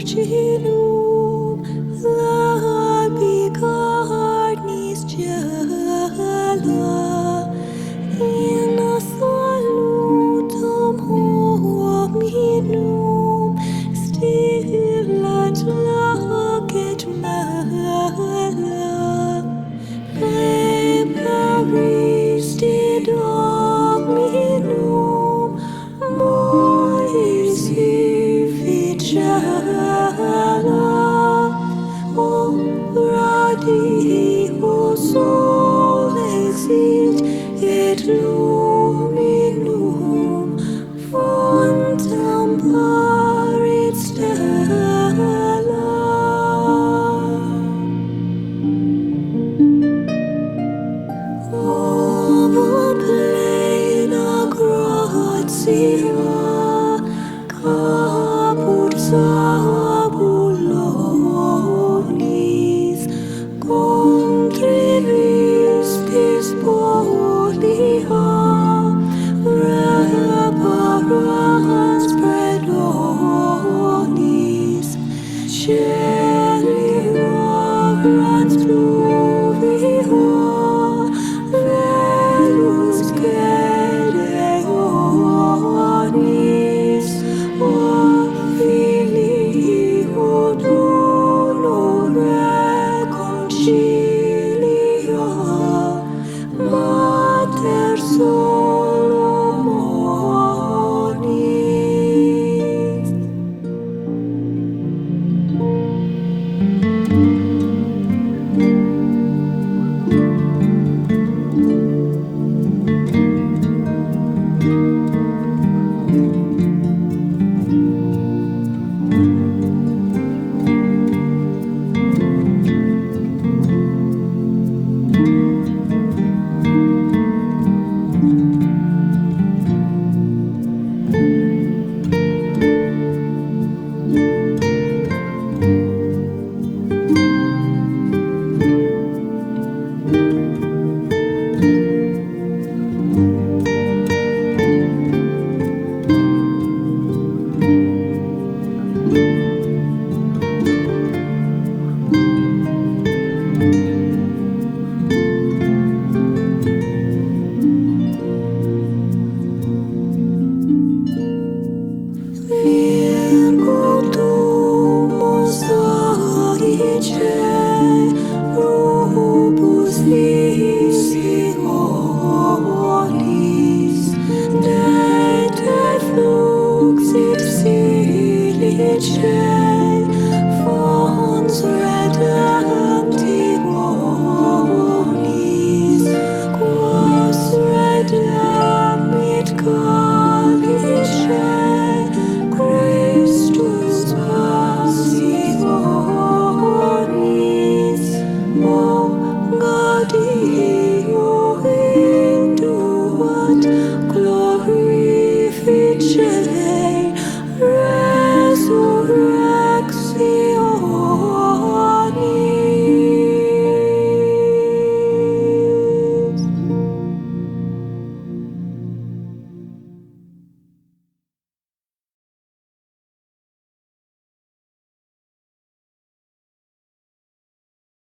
Virginum labicarnis gela in salutum hominum stillat lacet mela Preparisti Dominum Moris Ficella O radio sol exit et luminum fontem parit stella Over plena gratia caput sabulonis contrivis dispolia reparans predonis Celi labrans pluvia velus gedeonis o filio dolore concilia mater Solomonis Virgo domus aice rubus visionis dete fluxit silice fons redemptionis quas redempit calice Christus passionis, o gaudium